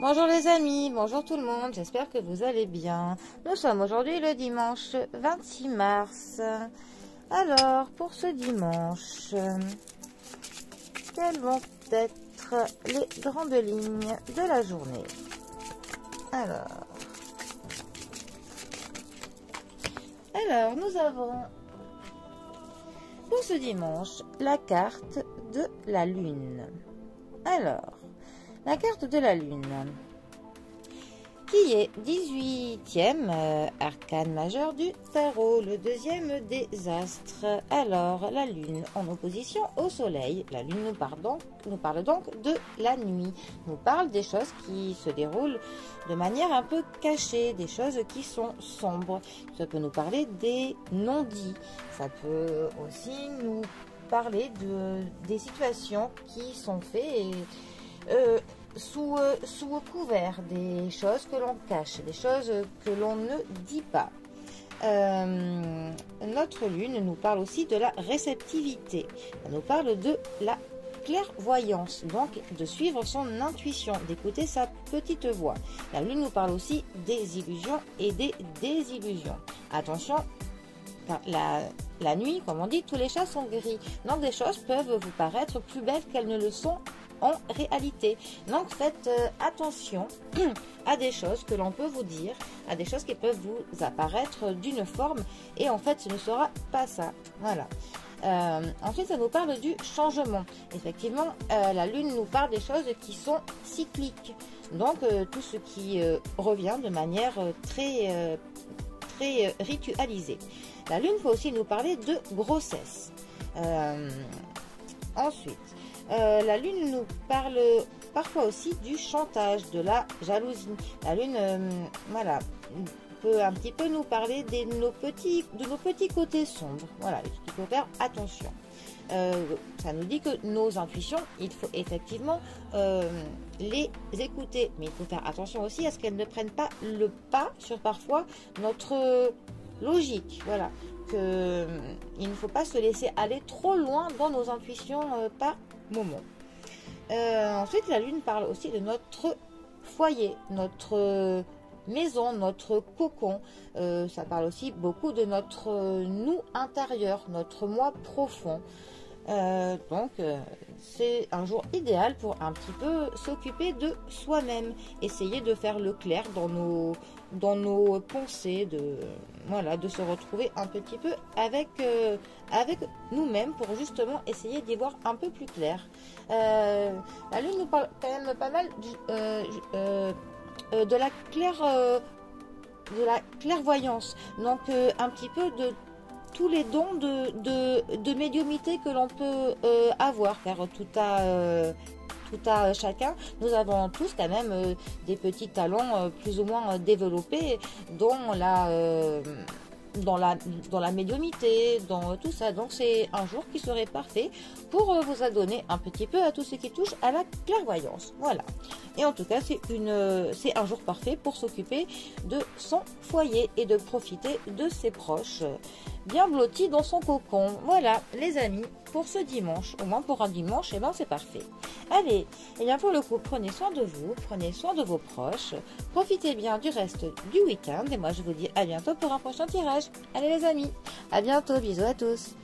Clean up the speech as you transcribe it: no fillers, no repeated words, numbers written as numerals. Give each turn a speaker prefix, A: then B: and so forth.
A: Bonjour les amis, bonjour tout le monde, j'espère que vous allez bien. Nous sommes aujourd'hui le dimanche 26 mars. Alors, pour ce dimanche, quelles vont être les grandes lignes de la journée? Alors, nous avons pour ce dimanche la carte de la Lune. Alors, la carte de la Lune, qui est 18e arcane majeur du tarot, le deuxième des astres. Alors, la Lune en opposition au Soleil. La Lune nous parle donc de la nuit, nous parle des choses qui se déroulent de manière un peu cachée, des choses qui sont sombres. Ça peut nous parler des non-dits, ça peut aussi nous parler des situations qui sont faites sous couvert, des choses que l'on cache, des choses que l'on ne dit pas. Notre lune nous parle aussi de la réceptivité, elle nous parle de la clairvoyance, donc de suivre son intuition, d'écouter sa petite voix. La lune nous parle aussi des illusions et des désillusions. Attention, la nuit, comme on dit, tous les chats sont gris, donc des choses peuvent vous paraître plus belles qu'elles ne le sont en réalité. Donc faites attention à des choses que l'on peut vous dire, à des choses qui peuvent vous apparaître d'une forme et en fait ce ne sera pas ça. Voilà. Ensuite ça nous parle du changement. Effectivement la lune nous parle des choses qui sont cycliques, donc tout ce qui revient de manière très ritualisée. La lune peut aussi nous parler de grossesse. Ensuite la lune nous parle parfois aussi du chantage, de la jalousie. La lune, voilà, peut un petit peu nous parler de nos petits côtés sombres. Voilà, il faut faire attention. Ça nous dit que nos intuitions, il faut effectivement les écouter, mais il faut faire attention aussi à ce qu'elles ne prennent pas le pas sur parfois notre logique. Voilà. Il ne faut pas se laisser aller trop loin dans nos intuitions par moment. Ensuite, la lune parle aussi de notre foyer, notre maison, notre cocon. Ça parle aussi beaucoup de notre nous intérieur, notre moi profond. Donc, c'est un jour idéal pour un petit peu s'occuper de soi-même, essayer de faire le clair dans nos pensées, de se retrouver un petit peu avec nous-mêmes pour justement essayer d'y voir un peu plus clair. La lune nous parle quand même pas mal de la clairvoyance, donc un petit peu de tous les dons de médiumnité que l'on peut avoir, car tout à chacun, nous avons tous quand même des petits talents plus ou moins développés dans la médiumité, dans tout ça. Donc c'est un jour qui serait parfait pour vous adonner un petit peu à tout ce qui touche à la clairvoyance. Voilà. Et en tout cas, c'est un jour parfait pour s'occuper de son foyer et de profiter de ses proches bien blottis dans son cocon. Voilà les amis, pour ce dimanche, au moins pour un dimanche, et ben c'est parfait. Allez, et bien pour le coup, prenez soin de vous, prenez soin de vos proches, profitez bien du reste du week-end et moi je vous dis à bientôt pour un prochain tirage. Allez les amis, à bientôt, bisous à tous.